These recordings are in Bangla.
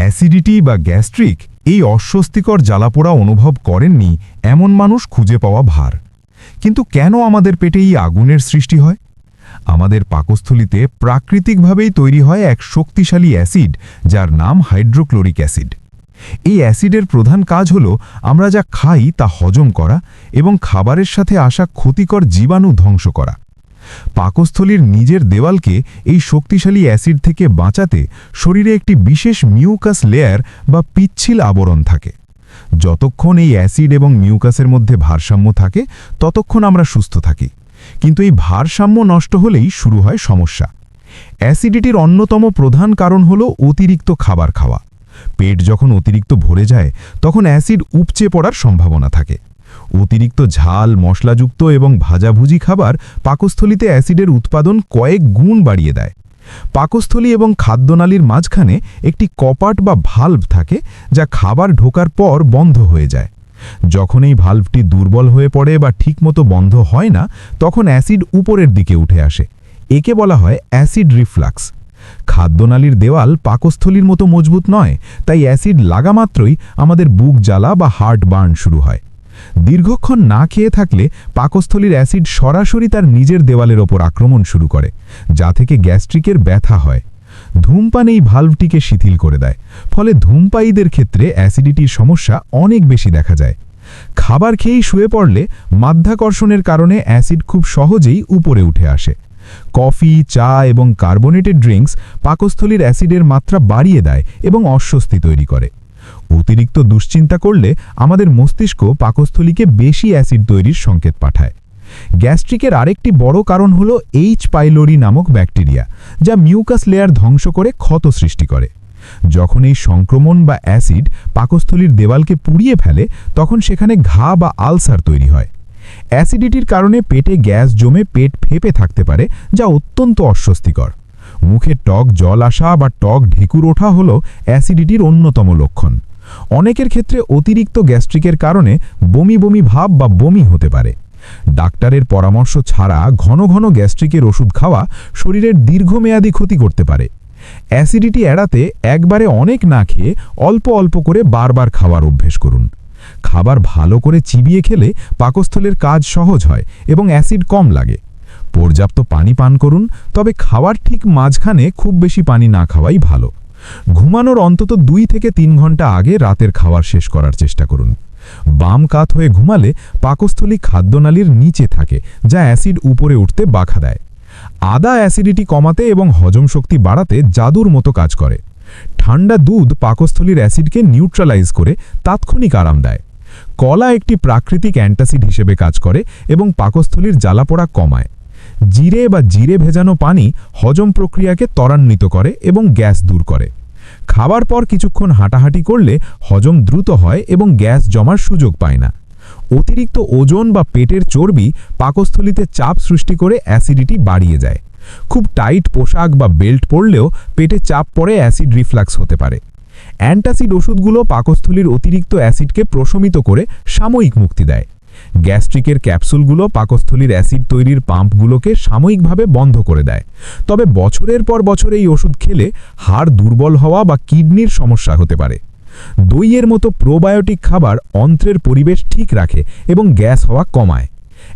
অ্যাসিডিটি বা গ্যাস্ট্রিক এই অস্বস্তিকর জ্বালাপোড়া অনুভব করেননি এমন মানুষ খুঁজে পাওয়া ভার। কিন্তু কেন আমাদের পেটে এই আগুনের সৃষ্টি হয়? আমাদের পাকস্থলিতে প্রাকৃতিকভাবেই তৈরি হয় এক শক্তিশালী অ্যাসিড, যার নাম হাইড্রোক্লোরিক অ্যাসিড। এই অ্যাসিডের প্রধান কাজ হল আমরা যা খাই তা হজম করা এবং খাবারের সাথে আসা ক্ষতিকর জীবাণু ধ্বংস করা। পাকস্থলীর নিজের দেওয়ালকে এই শক্তিশালী অ্যাসিড থেকে বাঁচাতে শরীরে একটি বিশেষ মিউকাস লেয়ার বা পিচ্ছিল আবরণ থাকে। যতক্ষণ এই অ্যাসিড এবং মিউকাসের মধ্যে ভারসাম্য থাকে ততক্ষণ আমরা সুস্থ থাকি, কিন্তু এই ভারসাম্য নষ্ট হলেই শুরু হয় সমস্যা। অ্যাসিডিটির অন্যতম প্রধান কারণ হল অতিরিক্ত খাবার খাওয়া। পেট যখন অতিরিক্ত ভরে যায় তখন অ্যাসিড উপচে পড়ার সম্ভাবনা থাকে। অতিরিক্ত ঝাল, মশলাযুক্ত এবং ভাজাভুজি খাবার পাকস্থলীতে অ্যাসিডের উৎপাদন কয়েক গুণ বাড়িয়ে দেয়। পাকস্থলী এবং খাদ্যনালীর মাঝখানে একটি কপাট বা ভাল্ব থাকে, যা খাবার ঢোকার পর বন্ধ হয়ে যায়। যখন এই ভাল্বটি দুর্বল হয়ে পড়ে বা ঠিকমতো বন্ধ হয় না, তখন অ্যাসিড উপরের দিকে উঠে আসে। একে বলা হয় অ্যাসিড রিফ্লাক্স। খাদ্যনালীর দেওয়াল পাকস্থলীর মতো মজবুত নয়, তাই অ্যাসিড লাগামাত্রই আমাদের বুক জ্বালা বা হার্ট বার্ন শুরু হয়। দীর্ঘক্ষণ না খেয়ে থাকলে পাকস্থলীর অ্যাসিড সরাসরি তার নিজের দেওয়ালের ওপর আক্রমণ শুরু করে, যা থেকে গ্যাস্ট্রিকের ব্যথা হয়। ধূমপান এই ভাল্বটিকে শিথিল করে দেয়, ফলে ধূমপায়ীদের ক্ষেত্রে অ্যাসিডিটির সমস্যা অনেক বেশি দেখা যায়। খাবার খেয়েই শুয়ে পড়লে মাধ্যাকর্ষণের কারণে অ্যাসিড খুব সহজেই উপরে উঠে আসে। কফি, চা এবং কার্বোনেটেড ড্রিঙ্কস পাকস্থলীর অ্যাসিডের মাত্রা বাড়িয়ে দেয় এবং অস্বস্তি তৈরি করে। অতিরিক্ত দুশ্চিন্তা করলে আমাদের মস্তিষ্ক পাকস্থলীকে বেশি অ্যাসিড তৈরির সংকেত পাঠায়। গ্যাস্ট্রিকের আরেকটি বড় কারণ হল এইচ পাইলোরি নামক ব্যাকটেরিয়া, যা মিউকাস লেয়ার ধ্বংস করে ক্ষত সৃষ্টি করে। যখন এই সংক্রমণ বা অ্যাসিড পাকস্থলীর দেওয়ালকে পুড়িয়ে ফেলে, তখন সেখানে ঘা বা আলসার তৈরি হয়। অ্যাসিডিটির কারণে পেটে গ্যাস জমে পেট ফেঁপে থাকতে পারে, যা অত্যন্ত অস্বস্তিকর। মুখে টক জল আসা বা টক ঢেকুর ওঠা হল অ্যাসিডিটির অন্যতম লক্ষণ। অনেকের ক্ষেত্রে অতিরিক্ত গ্যাস্ট্রিকের কারণে বমি বমি ভাব বা বমি হতে পারে। ডাক্তারের পরামর্শ ছাড়া ঘন ঘন গ্যাস্ট্রিকের ওষুধ খাওয়া শরীরের দীর্ঘমেয়াদী ক্ষতি করতে পারে। অ্যাসিডিটি এড়াতে একবারে অনেক না খেয়ে অল্প অল্প করে বারবার খাওয়ার অভ্যেস করুন। খাবার ভালো করে চিবিয়ে খেলে পাকস্থলীর কাজ সহজ হয় এবং অ্যাসিড কম লাগে। পর্যাপ্ত পানি পান করুন, তবে খাওয়ার ঠিক মাঝখানে খুব বেশি পানি না খাওয়াই ভালো। ঘুমানোর অন্তত 2 থেকে 3 ঘন্টা আগে রাতের খাবার শেষ করার চেষ্টা করুন। বাম কাত হয়ে ঘুমালে পাকস্থলী খাদ্যনালীর নিচে থাকে, যা অ্যাসিড উপরে উঠতে বাধা দেয়। আদা অ্যাসিডিটি কমাতে এবং হজম শক্তি বাড়াতে জাদুর মতো কাজ করে। ঠান্ডা দুধ পাকস্থলীর অ্যাসিডকে নিউট্রালাইজ করে তাৎক্ষণিক আরাম দেয়। কলা একটি প্রাকৃতিক অ্যান্টাসিড হিসেবে কাজ করে এবং পাকস্থলীর জ্বালাপোড়া কমায়। জিরে বা জিরে ভেজানো পানি হজম প্রক্রিয়াকে ত্বরান্বিত করে এবং গ্যাস দূর করে। খাবার পর কিছুক্ষণ হাঁটাহাঁটি করলে হজম দ্রুত হয় এবং গ্যাস জমার সুযোগ পায় না। অতিরিক্ত ওজন বা পেটের চর্বি পাকস্থলীতে চাপ সৃষ্টি করে অ্যাসিডিটি বাড়িয়ে যায়। খুব টাইট পোশাক বা বেল্ট পরলেও পেটে চাপ পড়ে অ্যাসিড রিফ্লাক্স হতে পারে। অ্যান্টাসিড ওষুধগুলো পাকস্থলীর অতিরিক্ত অ্যাসিডকে প্রশমিত করে সাময়িক মুক্তি দেয়। গ্যাস্ট্রিকের ক্যাপসুলগুলো পাকস্থলীর অ্যাসিড তৈরির পাম্পগুলোকে সাময়িকভাবে বন্ধ করে দেয়। তবে বছরের পর বছর এই ওষুধ খেলে হাড় দুর্বল হওয়া বা কিডনির সমস্যা হতে পারে। দইয়ের মতো প্রোবায়োটিক খাবার অন্ত্রের পরিবেশ ঠিক রাখে এবং গ্যাস হওয়া কমায়।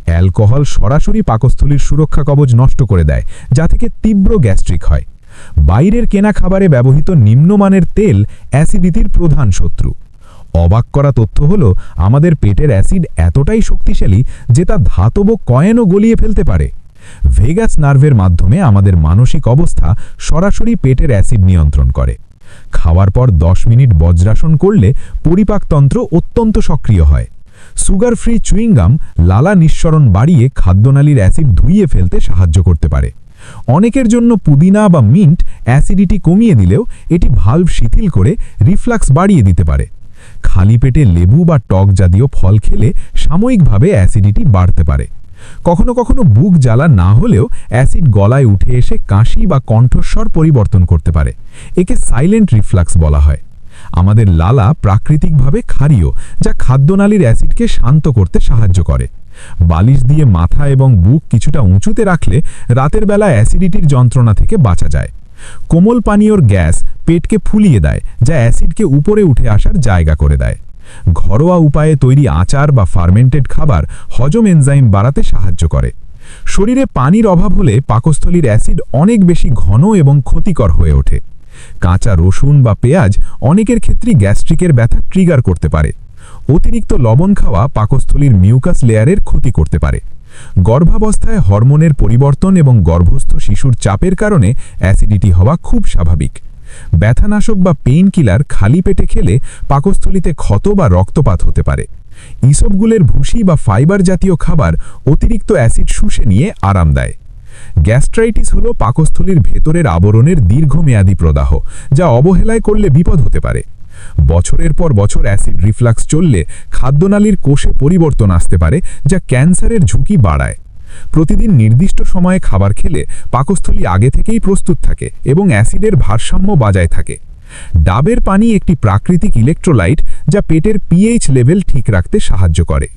অ্যালকোহল সরাসরি পাকস্থলীর সুরক্ষা কবচ নষ্ট করে দেয়, যা থেকে তীব্র গ্যাস্ট্রিক হয়। বাইরের কেনা খাবারে ব্যবহৃত নিম্নমানের তেল অ্যাসিডিটির প্রধান শত্রু। অবাক করা তথ্য হল, আমাদের পেটের অ্যাসিড এতটাই শক্তিশালী যে তা ধাতব কয়েনও গলিয়ে ফেলতে পারে। ভেগাস নার্ভের মাধ্যমে আমাদের মানসিক অবস্থা সরাসরি পেটের অ্যাসিড নিয়ন্ত্রণ করে। খাওয়ার পর 10 মিনিট বজ্রাসন করলে পরিপাকতন্ত্র অত্যন্ত সক্রিয় হয়। সুগার ফ্রি চুইংগাম লালা নিঃসরণ বাড়িয়ে খাদ্যনালীর অ্যাসিড ধুইয়ে ফেলতে সাহায্য করতে পারে। অনেকের জন্য পুদিনা বা মিন্ট অ্যাসিডিটি কমিয়ে দিলেও এটি ভালভ শিথিল করে রিফ্লাক্স বাড়িয়ে দিতে পারে। খালি পেটে লেবু বা টক জাতীয় ফল খেলে সাময়িকভাবে অ্যাসিডিটি বাড়তে পারে। কখনো কখনো বুক জ্বালা না হলেও অ্যাসিড গলায় উঠে এসে কাশি বা কণ্ঠস্বর পরিবর্তন করতে পারে। একে সাইলেন্ট রিফ্লাক্স বলা হয়। আমাদের লালা প্রাকৃতিকভাবে ক্ষারীয়, যা খাদ্যনালীর অ্যাসিডকে শান্ত করতে সাহায্য করে। বালিশ দিয়ে মাথা এবং বুক কিছুটা উঁচুতে রাখলে রাতের বেলা অ্যাসিডিটির যন্ত্রণা থেকে বাঁচা যায়। কোমল পানীয়র গ্যাস পেটকে ফুলিয়ে দেয়, যা অ্যাসিডকে উপরে উঠে আসার জায়গা করে দেয়। ঘরোয়া উপায়ে তৈরি আচার বা ফার্মেন্টেড খাবার হজম এনজাইম বাড়াতে সাহায্য করে। শরীরে পানির অভাব হলে পাকস্থলীর অ্যাসিড অনেক বেশি ঘন এবং ক্ষতিকর হয়ে ওঠে। কাঁচা রসুন বা পেঁয়াজ অনেকের ক্ষেত্রেই গ্যাস্ট্রিকের ব্যথা ট্রিগার করতে পারে। অতিরিক্ত লবণ খাওয়া পাকস্থলীর মিউকাস লেয়ারের ক্ষতি করতে পারে। গর্ভাবস্থায় হরমোনের পরিবর্তন এবং গর্ভস্থ শিশুর চাপের কারণে অ্যাসিডিটি হওয়া খুব স্বাভাবিক। ব্যথানাশক বা পেইন কিলার খালি পেটে খেলে পাকস্থলীতে ক্ষত বা রক্তপাত হতে পারে। ইসবগুলের ভুসি বা ফাইবার জাতীয় খাবার অতিরিক্ত অ্যাসিড শুষে নিয়ে আরাম দেয়। গ্যাস্ট্রাইটিস হল পাকস্থলীর ভেতরের আবরণের দীর্ঘমেয়াদী প্রদাহ, যা অবহেলায় করলে বিপদ হতে পারে। বছরের পর বছর অ্যাসিড রিফ্লাক্স চললে খাদ্যনালীর কোষে পরিবর্তন আসতে পারে, যা ক্যান্সারের ঝুঁকি বাড়ায়। প্রতিদিন নির্দিষ্ট সময়ে খাবার খেলে পাকস্থলী আগে থেকেই প্রস্তুত থাকে এবং অ্যাসিডের ভারসাম্য বজায় থাকে। ডাবের পানি একটি প্রাকৃতিক ইলেকট্রোলাইট, যা পেটের পিএইচ লেভেল ঠিক রাখতে সাহায্য করে।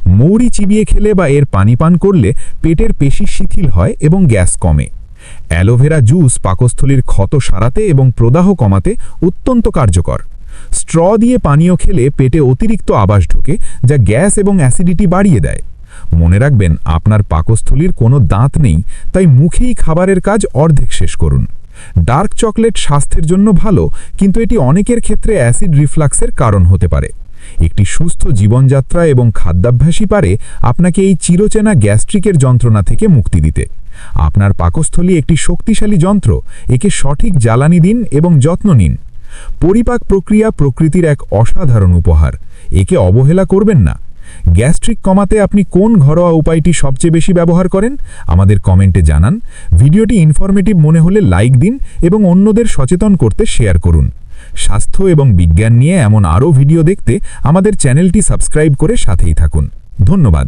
মৌরি চিবিয়ে খেলে বা এর পানি পান করলে পেটের পেশি শিথিল হয় এবং গ্যাস কমে। অ্যালোভেরা জুস পাকস্থলীর ক্ষত সারাতে এবং প্রদাহ কমাতে অত্যন্ত কার্যকর। স্ট্র দিয়ে পানীয় খেলে পেটে অতিরিক্ত আবাস ঢোকে, যা গ্যাস এবং অ্যাসিডিটি বাড়িয়ে দেয়। মনে রাখবেন, আপনার পাকস্থলীর কোনো দাঁত নেই, তাই মুখেই খাবারের কাজ অর্ধেক শেষ করুন। ডার্ক চকলেট স্বাস্থ্যের জন্য ভালো, কিন্তু এটি অনেকের ক্ষেত্রে অ্যাসিড রিফ্লাক্সের কারণ হতে পারে। একটি সুস্থ জীবনযাত্রা এবং খাদ্যাভ্যাসই পারে আপনাকে এই চিরচেনা গ্যাস্ট্রিকের যন্ত্রণা থেকে মুক্তি দিতে। আপনার পাকস্থলী একটি শক্তিশালী যন্ত্র, একে সঠিক জ্বালানি দিন এবং যত্ন নিন। পরিপাক প্রক্রিয়া প্রকৃতির এক অসাধারণ উপহার, একে অবহেলা করবেন না। গ্যাস্ট্রিক কমাতে আপনি কোন ঘরোয়া উপায়টি সবচেয়ে বেশি ব্যবহার করেন আমাদের কমেন্টে জানান। ভিডিওটি ইনফরমেটিভ মনে হলে লাইক দিন এবং অন্যদের সচেতন করতে শেয়ার করুন। স্বাস্থ্য এবং বিজ্ঞান নিয়ে এমন আরও ভিডিও দেখতে আমাদের চ্যানেলটি সাবস্ক্রাইব করে সাথেই থাকুন। ধন্যবাদ।